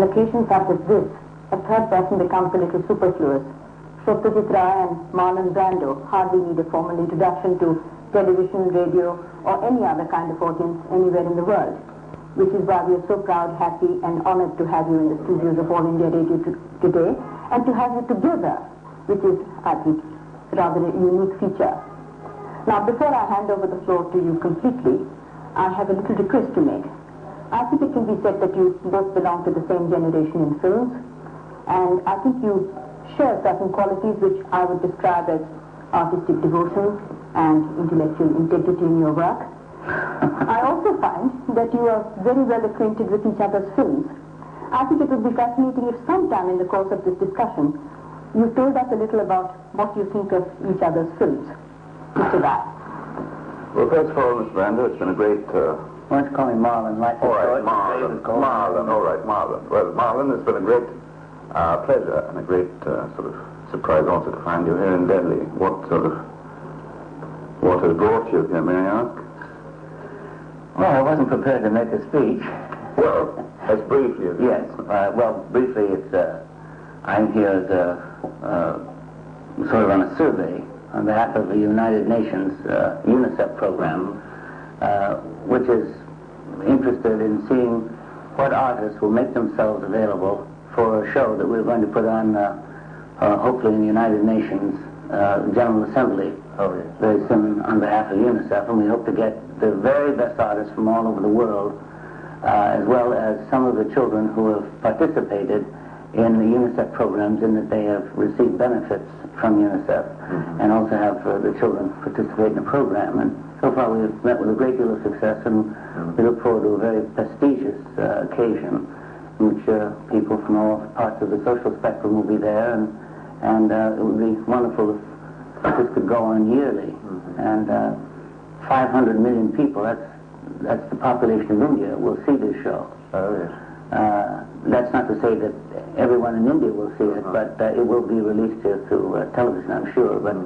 On occasions such as this, a third person becomes a little superfluous. Satyajeet and Marlon Brando hardly need a formal introduction to television, radio, or any other kind of audience anywhere in the world, which is why we are so proud, happy, and honored to have you in the studios of All India Radio today, and to have you together, which is, I think, rather a unique feature. Now, before I hand over the floor to you completely, I have a little request to make. I think it can be said that you both belong to the same generation in films, and I think you share certain qualities which I would describe as artistic devotion and intellectual integrity in your work. I also find that you are very well acquainted with each other's films. I think it would be fascinating if sometime in the course of this discussion you told us a little about what you think of each other's films. Mr. Rai. Well, first of all, Miss Brando, it's been a great... Why don't you call me Marlon? All right, Marlon. All right, Marlon. Well, Marlon, it's been a great pleasure and a great sort of surprise also to find you here in Delhi. What has brought you here, may I ask? Well, I wasn't prepared to make a speech. Well, as briefly as... Yes. Well, briefly, it's I'm here as sort of on a survey on behalf of the United Nations UNICEF program, which is interested in seeing what artists will make themselves available for a show that we're going to put on, hopefully in the United Nations General Assembly very soon on behalf of UNICEF, and we hope to get the very best artists from all over the world, as well as some of the children who have participated in the UNICEF programs in that they have received benefits from UNICEF, and also have the children participate in the program. And so far we've met with a great deal of success, and we look forward to a very prestigious occasion in which people from all parts of the social spectrum will be there, and it would be wonderful if this could go on yearly. And 500 million people, that's the population of India, will see this show. Oh, yes. That's not to say that everyone in India will see it, but it will be released here through television, I'm sure. But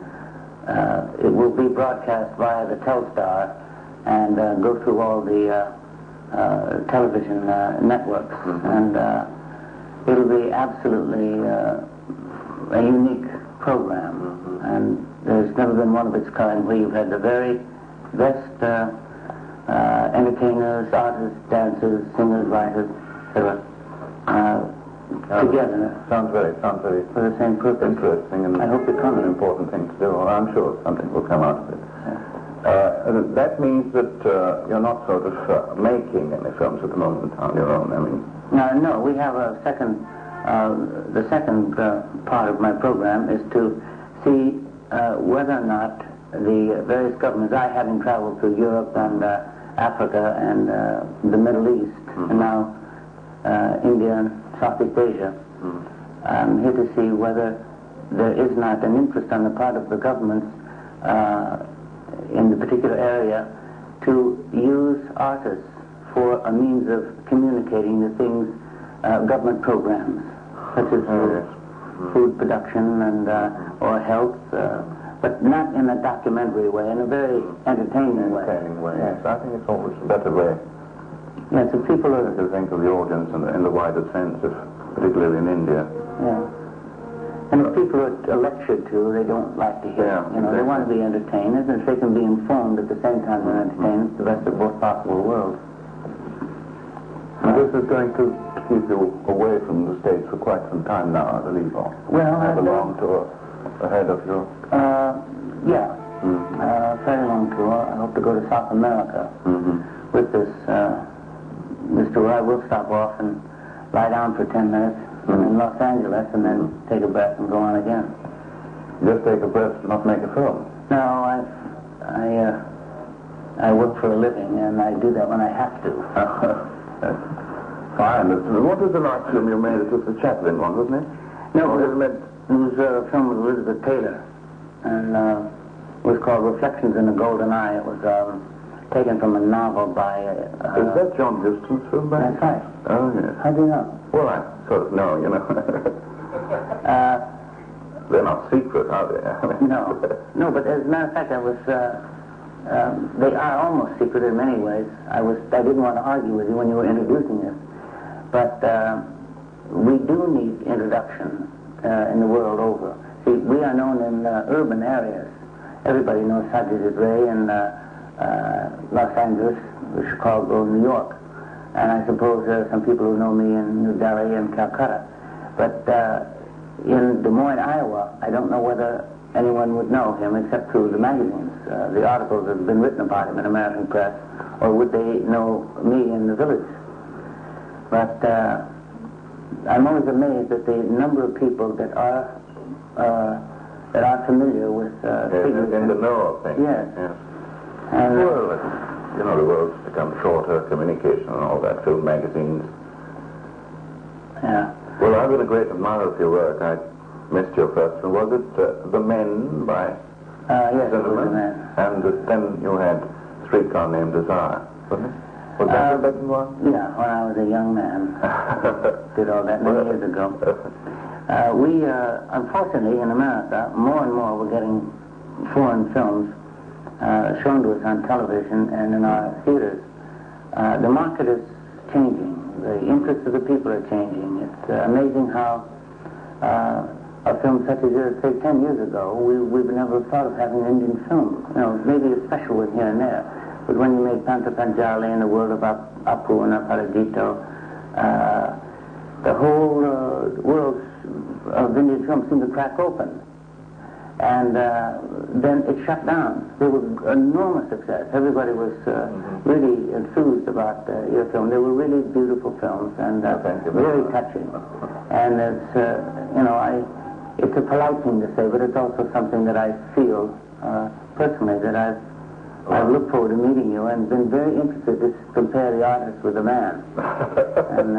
it will be broadcast via the Telstar and go through all the television networks. And it'll be absolutely a unique program. And there's never been one of its kind where you've had the very best entertainers, artists, dancers, singers, writers, etc. Together. Sounds very for the same purpose. Interesting, and I hope it comes. an important thing to do. Well, I'm sure something will come out of it. That means that you're not sort of making any films at the moment on your own. I mean, no. We have a second. The second part of my program is to see whether or not the various governments, I having traveled through Europe and Africa and the Middle East, and now India and Southeast Asia. I'm here to see whether there is not an interest on the part of the governments in the particular area to use artists for a means of communicating the things, government programs, such as food production and or health, but not in a documentary way, in a very entertaining way. Yes, I think it's always a better way. Yes, if people are... to think of the audience in the wider sense, particularly in India. Yeah. And if people are lectured to, they don't like to hear. They want to be entertained, and if they can be informed at the same time they're entertained, it's the best of both possible worlds. And this is going to keep you away from the States for quite some time now, I believe. Well, I have a long tour ahead of you. Yeah. Fairly long tour. I hope to go to South America with this. Mr. Wright will stop off and lie down for 10 minutes in Los Angeles and then take a breath and go on again. Just take a breath, not make a film? No, I work for a living, and I do that when I have to. Fine. What was the last film you made? It was the Chaplin one, wasn't it? No, it was a film with Elizabeth Taylor, and it was called Reflections in the Golden Eye. It was taken from a novel by... Is that John Huston's film? That's right. Oh, yes. How do you know? Well, I sort of know, They're not secret, are they? No, but as a matter of fact, I was... they are almost secret in many ways. I didn't want to argue with you when you were introducing this, but we do need introduction in the world over. See, we are known in urban areas. Everybody knows Satyajeet in Los Angeles, Chicago, New York. And I suppose there are some people who know me in New Delhi and Calcutta. But in Des Moines, Iowa, I don't know whether anyone would know him except through the magazines, the articles that have been written about him in American press, or would they know me in the village? But I'm always amazed at the number of people that are familiar with figures. In the know of things. Yes. Yes. And, well, you know, the world's become shorter, communication and all that, film magazines. Yeah. Well, I've been a great admirer of your work. I missed your first one. Was it The Men by yes, it was Zimmerman? The Men. And then you had Streetcar Named Desire, wasn't it? Was that the second one? Yeah, when I was a young man. Did all that many years ago. We, unfortunately, in America, more and more we're getting foreign films shown to us on television and in our theaters. The market is changing. The interests of the people are changing. It's amazing how a film such as yours, say 10 years ago, we've never thought of having an Indian film. You know, maybe a special one here and there. But when you make Panta Panjali and the world of Apu and Aparadito, the whole world of Indian film seemed to crack open. And then it shut down. They were enormous success. Everybody was really enthused about your film. They were really beautiful films and very touching. And it's, you know, it's a polite thing to say, but it's also something that I feel personally that I've looked forward to meeting you and been very interested to compare the artist with the man. And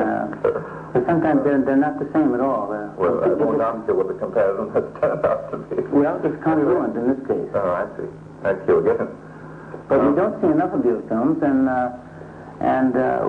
but sometimes they're not the same at all. Well, I won't ask you what the comparison has turned out to be. Well, it's congruent in this case. Oh, I see. Thank you again. But we don't see enough of your films, and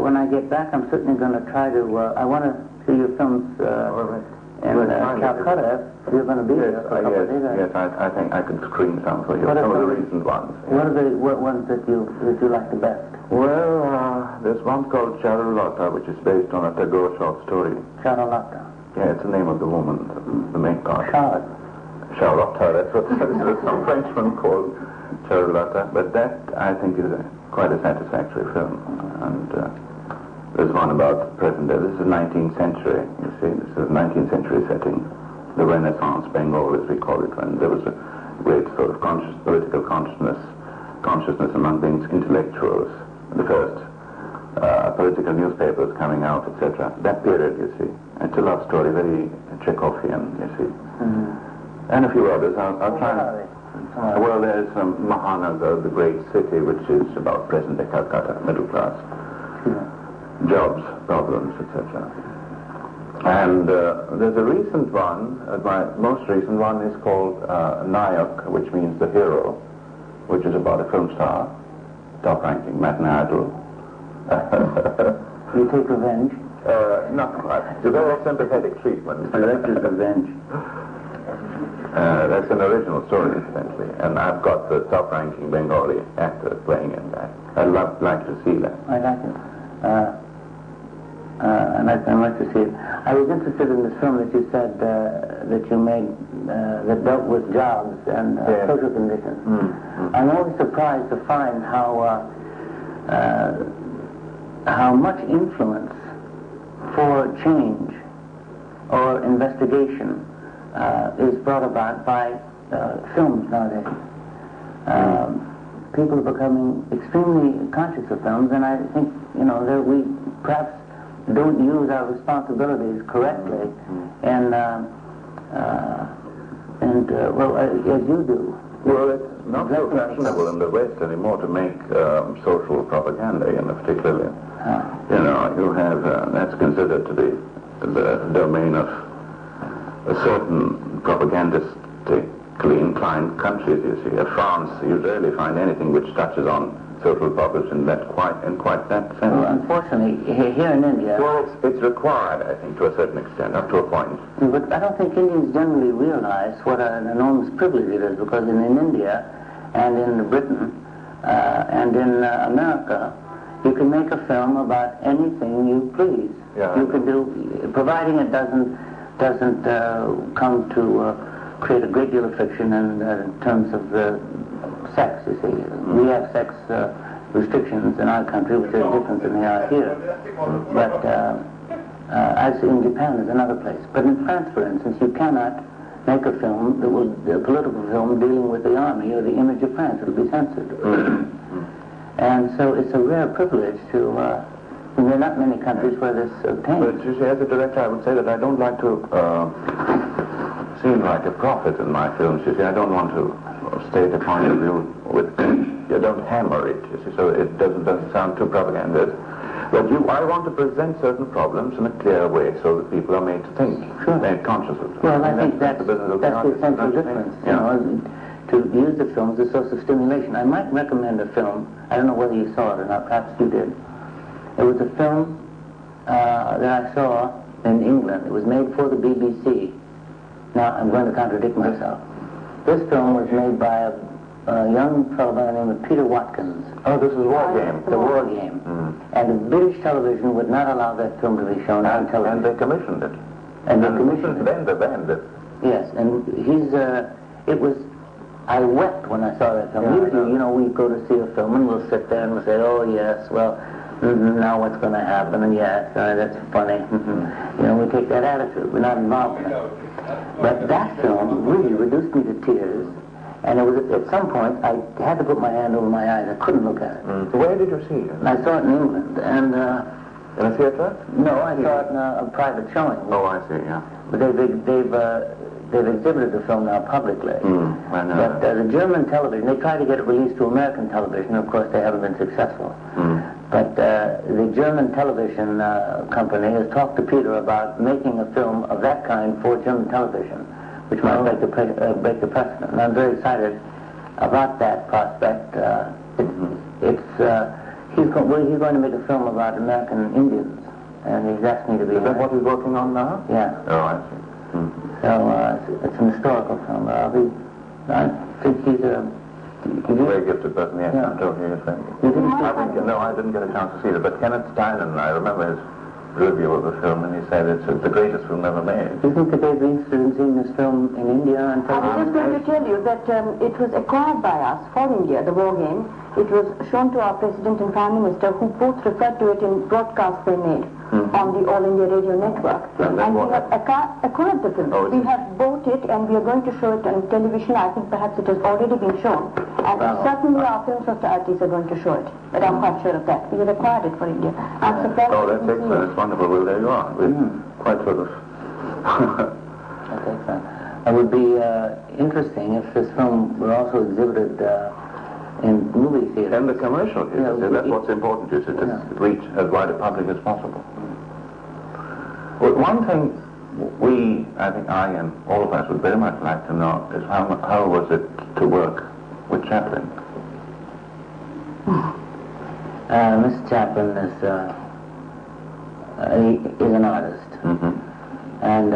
when I get back, I'm certainly going to try to. I want to see your films in Calcutta. If you're going to be there for a couple of days. Yes, I think I can screen some for you. Some of the recent ones. What are the ones that you like the best? Well, there's one called Charulata, which is based on a Tagore short story. Charulata. Yeah, it's the name of the woman, the main part. Charlotte. Charlotta, that's what some Frenchman called Charulata. But that, I think, is quite a satisfactory film. And there's one about the present day. This is 19th century, you see. This is 19th century setting. The Renaissance Bengal, as we call it, when there was a great sort of political consciousness among the intellectuals. The first political newspapers coming out, etc. That period, you see. It's a love story, very Chekhovian, you see. And a few others. I'll try. Well, there's Mahanagar, the great city, which is about present-day Calcutta, middle class. Jobs, problems, etc. And there's a recent one, my most recent one is called Nayak, which means the hero, which is about a film star, top-ranking matinee idol. You take revenge? Not quite. It's a very sympathetic treatment. Director's revenge. That's an original story, essentially. And I've got the top-ranking Bengali actor playing in that. I'd like to see that. I like it. I'd like to see it. I was interested in this film that you said that you made that dealt with jobs and social conditions. I'm always surprised to find how much influence for change or investigation is brought about by films nowadays. People are becoming extremely conscious of films, and I think, you know, that we perhaps don't use our responsibilities correctly, and well, as you do. Well, it's not so fashionable in the West anymore to make social propaganda, you know, particularly. You know, you have, that's considered to be the domain of a certain propagandistically inclined countries, you see. At France, you rarely find anything which touches on social problems in quite that sense. Well, unfortunately, here in India... Well, it's required, I think, to a certain extent, up to a point. But I don't think Indians generally realize what an enormous privilege it is, because in India and in Britain and in America, You can make a film about anything you please. Yeah, you can do, providing it doesn't come to create a great deal of friction in terms of sex. You see, we have sex restrictions in our country, which are different than they are here. But as in Japan, is another place. But in France, for instance, you cannot make a film that will, a political film dealing with the army or the image of France. It will be censored. And so it's a rare privilege to, there are not many countries where this obtains. But you see, as a director, I would say that I don't like to seem like a prophet in my films. You see, I don't want to state a point of view with, you don't hammer it, you see, so it doesn't sound too propagandist. But I want to present certain problems in a clear way so that people are made to think, made conscious of them. Well, I think that's the essential difference. You know, to use the film as a source of stimulation. I might recommend a film. I don't know whether you saw it or not. Perhaps you did. It was a film that I saw in England. It was made for the BBC. Now, I'm going to contradict myself. This film was made by a young fellow by the name of Peter Watkins. Oh, this is War Game. The War Game. And the British television would not allow that film to be shown on television. And they commissioned it. And they commissioned it. Then they banned it. Yes, and it was, I wept when I saw that film. Usually, you know, we go to see a film and we'll sit there and we'll say, oh yes, well, now what's going to happen? And yes, that's funny. You know, we take that attitude. We're not involved in it. But that film really reduced me to tears. And it was at some point I had to put my hand over my eyes. I couldn't look at it. So where did you see it? I saw it in England. And in a theater? No, I saw it in a private showing. Oh, I see. Yeah. But they've exhibited the film now publicly. I know. But the German television, they tried to get it released to American television. Of course, they haven't been successful. But the German television company has talked to Peter about making a film of that kind for German television, which might break the precedent. And I'm very excited about that prospect. He's going to make a film about American Indians, and he's asked me to be. Is that what he's working on now? Yeah. Oh, I see. So it's an historical film. I think he's a very gifted person. Yes, I'm totally saying. No, I didn't get a chance to see it. But Kenneth Tynan, I remember his review of the film, and he said it's the greatest film ever made. Do you think that they'd be interested in seeing this film in India? And I was just going to tell you that it was acquired by us for India, the War Game. It was shown to our President and Prime Minister, who both referred to it in broadcasts they made on the All India Radio Network. And we have acquired the film. We have bought it, and we are going to show it on television. I think perhaps it has already been shown. And certainly our film societies are going to show it. But I'm quite sure of that. We have acquired it for India. I'm surprised. Oh, that's excellent. It's wonderful. Well, there you are. Quite sort of... That's excellent. It would be interesting if this film were also exhibited in movie theaters. And the commercial theaters. That's what's important, you see, to reach as wide a public as possible. Well, one thing I think I and all of us would very much like to know is how was it to work with Chaplin? Mr. Chaplin is an artist. And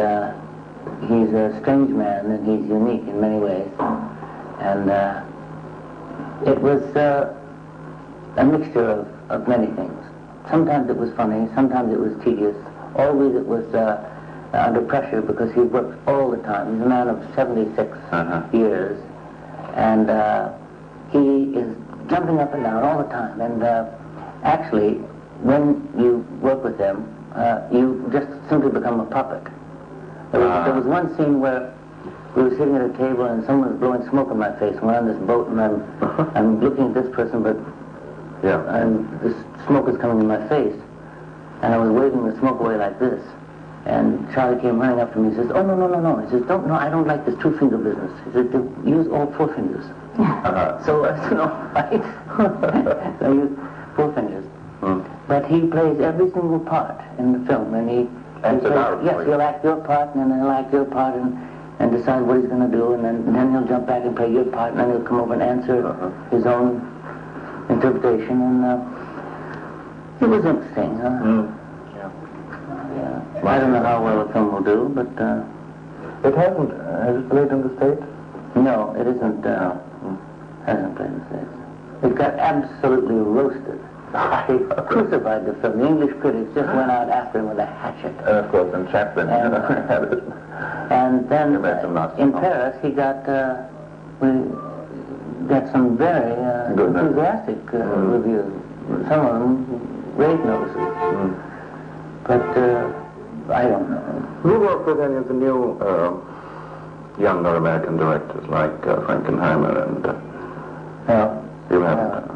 he's a strange man, and he's unique in many ways. And it was a mixture of many things. Sometimes it was funny, sometimes it was tedious. Always it was under pressure because he worked all the time. He's a man of 76 years, and he is jumping up and down all the time. And actually, when you work with him, you just simply become a puppet. There was one scene where we were sitting at a table and someone was blowing smoke in my face. We're on this boat, and I'm looking at this person, but and this smoke is coming in my face, and I was waving the smoke away like this. And Charlie came running up to me and says, "Oh no! He says, "No, I don't like this 2-finger business." He said, "Use all 4 fingers." So I said, "No, right?" So I used 4 fingers. But he plays every single part in the film, and he'll act your part, and then he'll act your part, and decide what he's going to do, and then he'll jump back and play your part, and then he'll come over and answer his own interpretation, and it was interesting. I don't know how well the film will do, but it hasn't. Has it played in the States? No, it isn't. Hasn't played in the States. It got absolutely roasted. crucified the film. The English critics just went out after him with a hatchet. Of course, and Chaplin had it. And then in Paris, he got we got some very enthusiastic reviews. Some of them rave notices. But I don't know. Have you worked with any of the new younger American directors like Frankenheimer and... No. You haven't?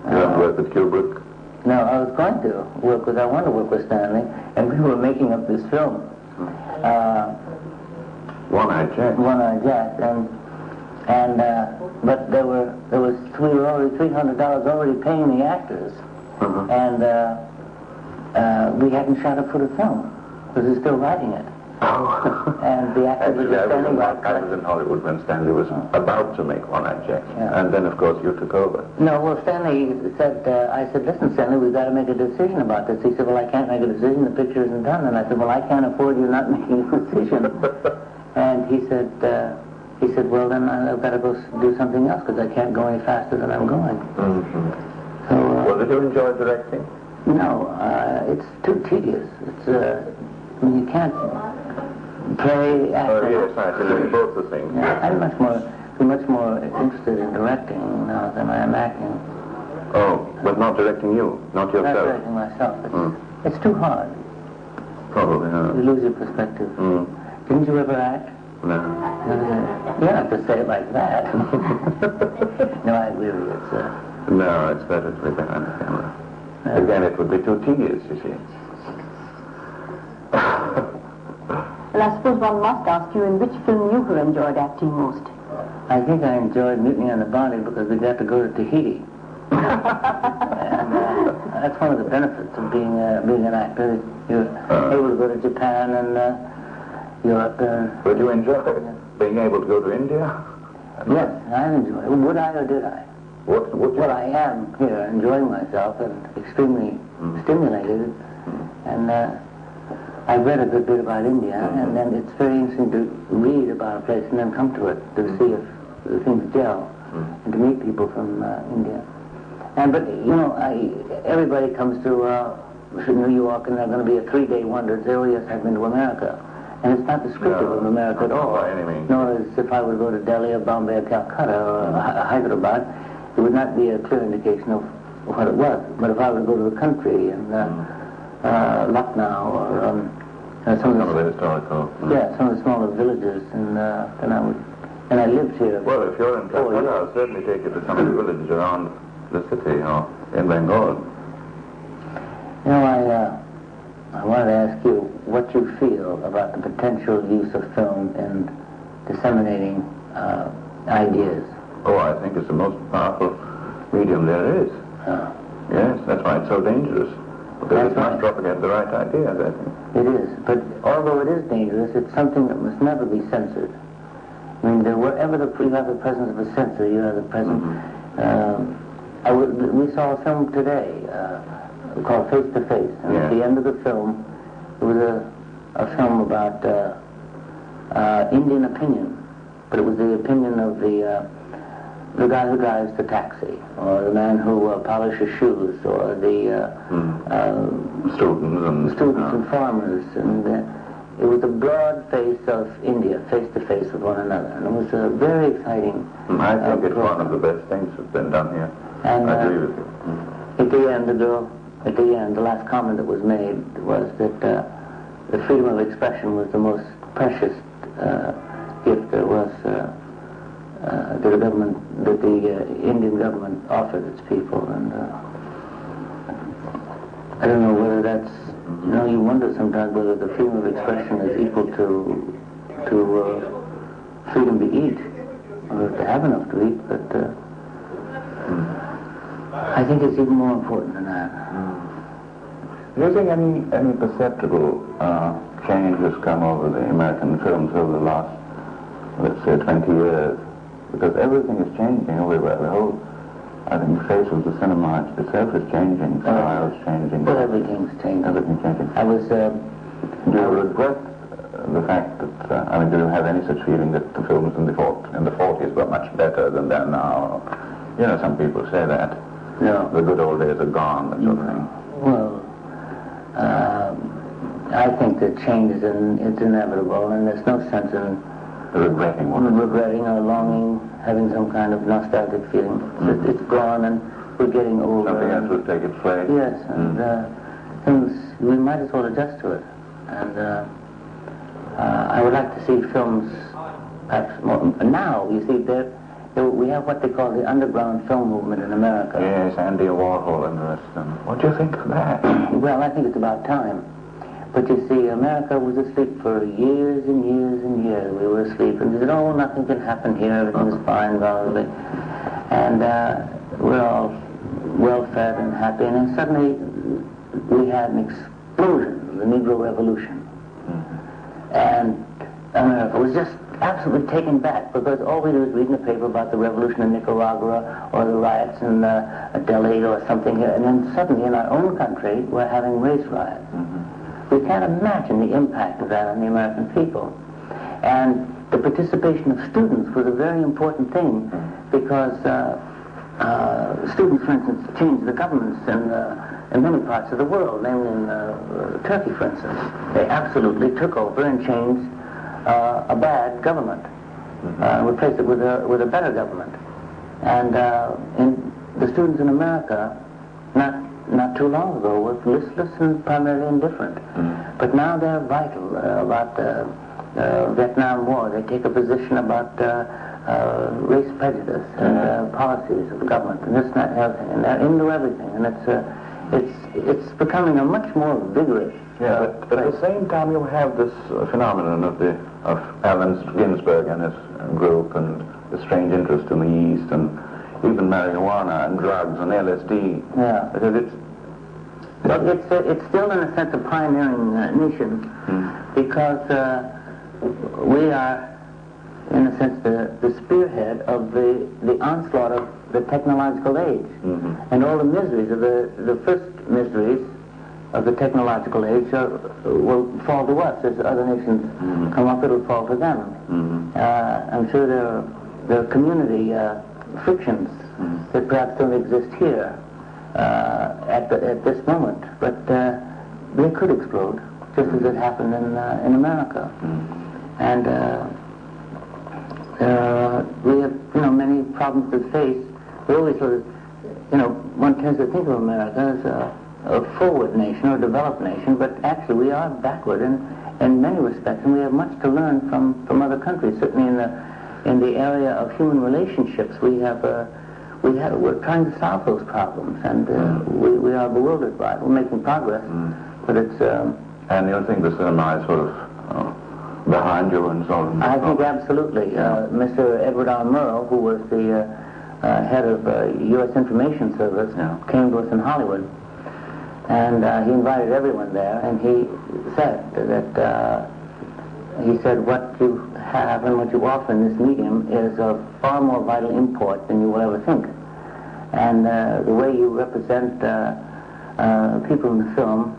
You haven't worked with Kubrick? No, I was going to work with, I wanted to work with Stanley, and we were making up this film. One-Eyed Jack. One-Eyed Jack, but we were already $300 already paying the actors, and we hadn't shot a foot of film, because we were still writing it. And the actors were just standing by. I was in Hollywood when Stanley was about to make One-Eyed Jack, and then of course you took over. No, well, Stanley said, I said, listen, Stanley, we've got to make a decision about this. He said, well, I can't make a decision, the picture isn't done. And I said, well, I can't afford you not making a decision. And he said, well, then I've got to go do something else because I can't go any faster than I'm going. So, well, did you enjoy directing? No, it's too tedious. It's, you can't play, act. Oh, yes, I can both the things. Yeah, I'm much more interested in directing now than I am acting. Oh, but not directing you, not yourself? Not directing myself. It's too hard. Probably, You lose your perspective. Didn't you ever act? No. You don't have to say it like that. No, I agree with you. No, it's better to be behind the camera. Again, it would be too tedious, you see. Well, I suppose one must ask you in which film you have enjoyed acting most. I think I enjoyed Mutiny on the Bounty because we got to go to Tahiti. And that's one of the benefits of being an actor. You're able to go to Japan and Europe. Would you enjoy being able to go to India? Yes, I enjoyed it. Would I or did I? What would you? Well, I am here enjoying myself and extremely stimulated. And I've read a good bit about India, and then it's very interesting to read about a place and then come to it to see if the things gel, and to meet people from India. But you know, everybody comes to New York, and they're going to be a 3-day wonder and say, "Oh yes, I've been to America," and it's not descriptive of America at all. By any means. Nor as if I were to go to Delhi or Bombay or Calcutta or Hyderabad, it would not be a clear indication of what it was. But if I were to go to the country and Lucknow or some of the historical. some of the smaller villages, and then I would. And I lived here. Well, if you're in Calcutta, I'll certainly take you to some of the villages around the city or in Bengal. You know, I wanted to ask you what you feel about the potential use of film in disseminating ideas. Oh, I think it's the most powerful medium there is. Yes, that's why it's so dangerous. Because it's not propagate the right ideas, I think. It is, but although it is dangerous, it's something that must never be censored. I mean, wherever you have the presence of a censor, you have the presence. We saw a film today called Face to Face, and at the end of the film, it was a film about Indian opinion, but it was the opinion of the guy who drives the taxi, or the man who polishes shoes, or the students and farmers, and it was the broad face of India, face to face with one another, and it was very exciting. I think it's one of the best things that's been done here. And I agree with you. At the end, the last comment that was made was that the freedom of expression was the most precious gift there was. That the Indian government offered its people, and I don't know whether that's, you know, you wonder sometimes whether the freedom of expression is equal to freedom to eat, or to have enough to eat, but I think it's even more important than that. Do you think any perceptible change has come over the American films over the last, let's say, 20 years? Because everything is changing everywhere. The whole, I think, face of the cinema itself is changing. Style is changing. Well, everything's changing. Everything's changing. I was. Do you regret the fact that? Do you have any such feeling that the films in the 40s were much better than they're now? You know, some people say that. No. The good old days are gone, that sort of thing. Well, I think that change is it's inevitable, and there's no sense in Regretting or longing, having some kind of nostalgic feeling. It's gone, and we're getting older. Something else will take its place. Yes, and things, we might as well adjust to it. And I would like to see films, perhaps more. Now, you see, we have what they call the underground film movement in America. Yes, Andy Warhol and the rest of them. What do you think of that? Well, I think it's about time. But you see, America was asleep for years and years and years. We were asleep, and they said, oh, nothing can happen here, everything is fine, probably. And we're all well-fed and happy, and then suddenly we had an explosion, the Negro Revolution. And America was just absolutely taken back, because all we do is read in the paper about the revolution in Nicaragua or the riots in Delhi or something here, and then suddenly in our own country we're having race riots. We can't imagine the impact of that on the American people. And the participation of students was a very important thing, because students, for instance, changed the governments in many parts of the world, namely in Turkey, for instance. They absolutely took over and changed a bad government, replaced it with a better government. And the students in America, not too long ago, were listless and primarily indifferent. But now they're vital about the Vietnam War. They take a position about race prejudice and policies of the government and this and that and everything. And they're into everything. And it's becoming a much more vigorous. Yeah, but at the same time you have this phenomenon of Allen Ginsberg and his group, and the strange interest in the East, and even marijuana and drugs and LSD. Yeah. Because it's still in a sense a pioneering nation, because we are, in a sense, the spearhead of the onslaught of the technological age. And all the miseries of the first miseries of the technological age will fall to us. As other nations come up, it'll fall to them. I'm sure there are community frictions that perhaps don't exist here at this moment, but they could explode, just as it happened in America. And we have, many problems to face. We always sort of, one tends to think of America as a forward nation or a developed nation, but actually we are backward in many respects, and we have much to learn from other countries. Certainly in the area of human relationships, we're trying to solve those problems, and we are bewildered by it. We're making progress, but it's... and you think the cinema is sort of behind you and so on? I think absolutely. Mr. Edward R. Murrow, who was the head of U.S. Information Service, came to us in Hollywood, and he invited everyone there, and he said that what you have and what you offer in this medium is of far more vital import than you will ever think. And the way you represent people in the film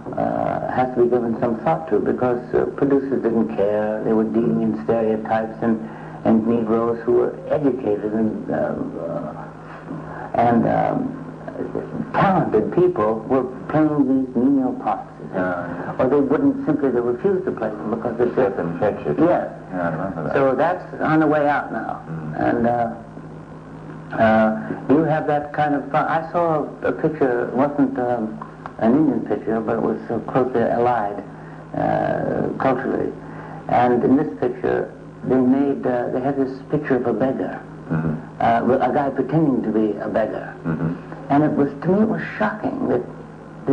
has to be given some thought to, because producers didn't care. They were dealing in stereotypes and Negroes who were educated and talented people were playing these menial parts. Or they wouldn't simply, they refused to play them because they said... infectious. Yes. Yeah, I remember that. So that's on the way out now. And you have that kind of... I saw a picture, it wasn't an Indian picture, but it was closely allied culturally. And in this picture, they had this picture of a beggar. A guy pretending to be a beggar. And to me it was shocking that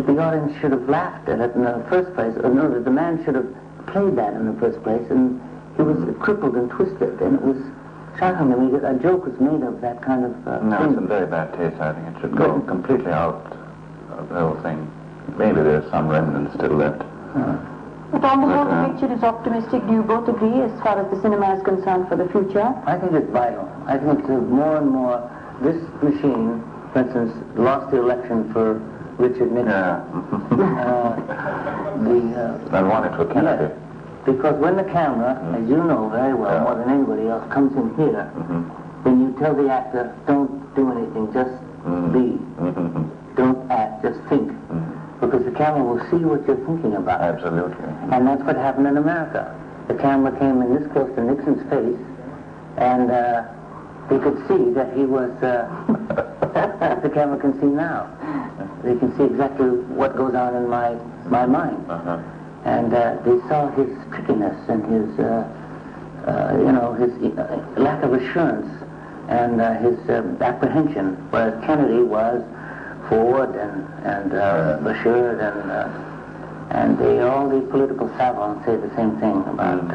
the audience should have laughed at it in the first place, or no, that the man should have played that in the first place, and he was crippled and twisted, and it was shocking to me that a joke was made of that kind of No, thing. it's in very bad taste. I think it should go completely out of the whole thing. Maybe there's some remnants still left. But on the whole, the picture is optimistic. Do you both agree as far as the cinema is concerned for the future? I think it's vital. I think it's more and more, this machine, for instance, lost the election for Richard Nixon. I wanted for Kennedy. Yes, because when the camera, as you know very well, more than anybody else, comes in here, then you tell the actor, don't do anything, just be. Don't act, just think. Because the camera will see what you're thinking about. Absolutely. And that's what happened in America. The camera came in this close to Nixon's face, and they could see that he was, the camera can see now. They can see exactly what goes on in my mind. And they saw his trickiness and his, his lack of assurance and his apprehension, whereas Kennedy was forward and assured, and all the political savants say the same thing about...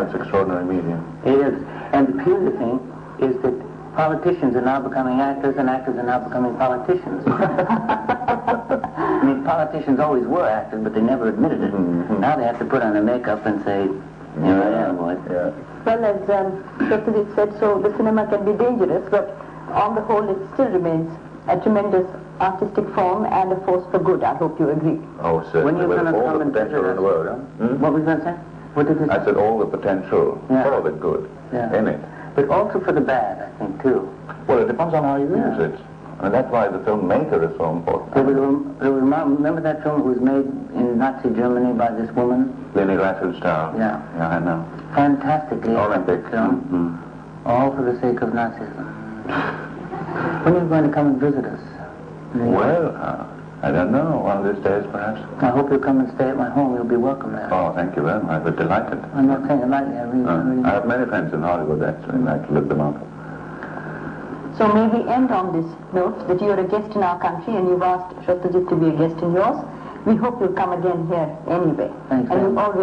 it's extraordinary medium. It is. And the peculiar thing is that politicians are now becoming actors, and actors are now becoming politicians. I mean, politicians always were actors, but they never admitted it. Now they have to put on their makeup and say, here I am, boy. Yeah. Well, as Satyajeet said, so the cinema can be dangerous, but on the whole it still remains a tremendous artistic form and a force for good. I hope you agree. Oh, certainly. When you're going to all come the and potential visit in the world, What were you going to say? What did you say? I said all the potential for the good in it. But also for the bad, I think, too. Well, it depends on how you use it. And that's why the filmmaker is so important. Remember that film that was made in Nazi Germany by this woman? Leni Riefenstahl. Yeah. Yeah, I know. Fantastically Olympic film. All for the sake of Nazism. When are you going to come and visit us? Well, I don't know. One of these days, perhaps. I hope you'll come and stay at my home. You'll be welcome there. Oh, thank you very much. We're delighted. I'm not saying it lightly. I really I have many friends in Hollywood, actually, and I'd like to look them up. So may we end on this note that you're a guest in our country and you've asked Satyajeet to be a guest in yours. We hope you'll come again here anyway. Thanks, and you'll always